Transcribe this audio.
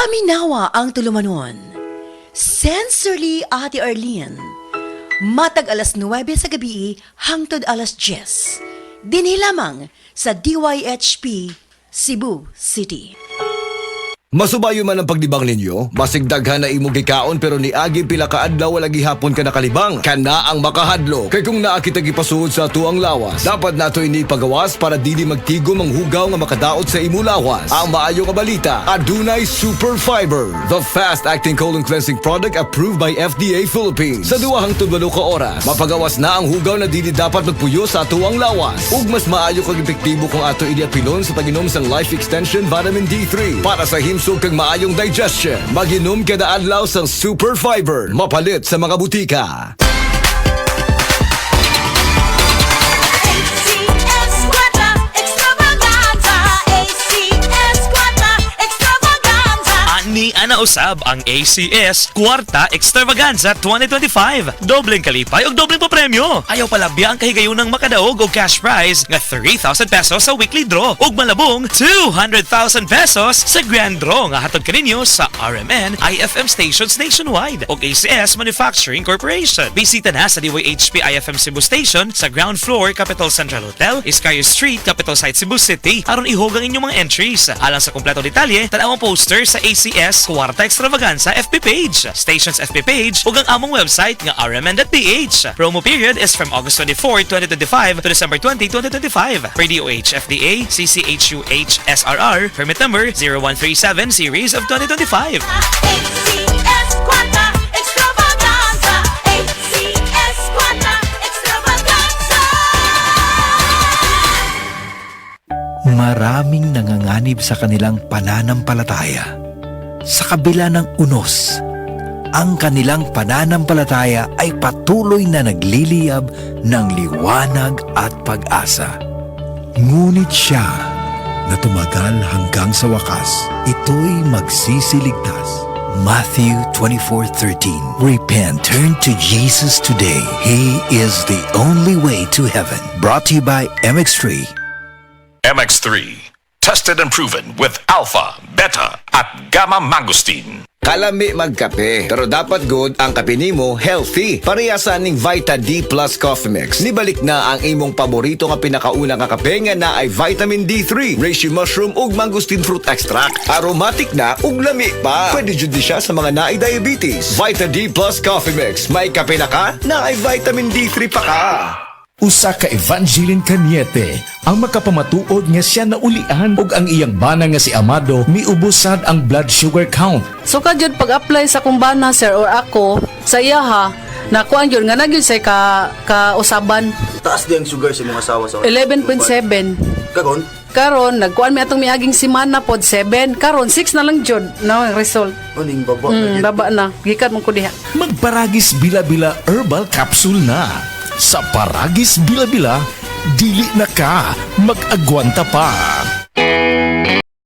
Paminawa ang tulumanon. Sensorily Ate Arlene. Matag alas 9 sa gabi hangtod alas 10. Dinhi lamang sa DYHP Cebu City. Masubayo man ang pagdibang ninyo, basig daghan na imong gikaon pero niagi pila ka adlaw wala gihapon ka nakalibang. Kana ang makahadlo. Kay kung naa kita gipasuod sa tuang lawas, dapat nato ini pagawas para dili magtigom ang hugaw nga makadaot sa imo lawas. Ang maayo nga balita, adunay Super Fiber, the fast-acting colon cleansing product approved by FDA Philippines. Sa 2 hangtod 8 ka oras, mapagawas na ang hugaw na dili dapat magpuyo sa tuang lawas. Ug mas maayo kag epektibo kung ato ini apilon sa pag-inom sang Life Extension Vitamin D3 para sa himsog kag maayong digestion. Mag-inom kada adlaw sang Super Fiber, mapalit sa mga butika. Ni ana usab ang ACS Kwarta Extravaganza 2025. Dobleng kalipay o dobleng papremyo. Ayaw palabya ang kahigayunang makadaog og cash prize nga 3,000 pesos sa weekly draw ug malabong 200,000 pesos sa grand draw nga hatod kaninyo sa RMN IFM stations nationwide ug ACS Manufacturing Corporation. Bisita na sa DYHP IFM Cebu Station sa ground floor Capital Central Hotel, Iscario Street, Capital Site Cebu City aron ihog ang inyong mga entries. Alang sa kompleto detalye, tan-aw ang poster sa ACS Kwarta Extravaganza FB page, station's FB page ug ang among website nga rmn.ph. Promo period is from August 24, 2025 to December 20, 2025. Per DOH FDA CCHUH SRR permit number 0137 series of 2025. ACS Kwarta Extravaganza, ACS Kwarta Extravaganza. Maraming nanganganib sa kanilang pananampalataya. Sa kabila ng unos, ang kanilang pananampalataya ay patuloy na nagliliyab ng liwanag at pag-asa. Ngunit siya na tumagal hanggang sa wakas, ito'y magsisiligtas. Matthew 24:13. Repent, turn to Jesus today. He is the only way to heaven. Brought to you by MX3. MX3, tested and proven with alpha, beta, at gamma mangosteen. Kalami magkape, pero dapat good ang kape nimo healthy. Parehasan ning Vita D Plus Coffee Mix. Nibalik na ang imong paborito nga pinakauna nga kape nga na ay vitamin D3, reishi mushroom ug mangosteen fruit extract. Aromatic na ug lami pa. Pwede jud ni siya sa mga naay diabetes. Vita D Plus Coffee Mix. May kape na ka, na ay vitamin D3 pa ka. Usa ka Evangeline Cañete ang makapamatuod nga siya naulian ug ang iyang bana nga si Amado miubusad ang blood sugar count. So kadyod pag-apply sa kumbana sir or ako sa iya ha, nakuan yun nga nagyod say ka-usaban. Taas di ang sugar sa mga asawa sa 11.7. Karon nagkuan mi atong miaging semana pod 7. Karon 6 na lang jud no ang result. Uning baba Baba na. Gikan man ko diha. Magparagis bila-bila herbal capsule na. Sa Paragis Bila-Bila, dili na ka mag-agwanta pa.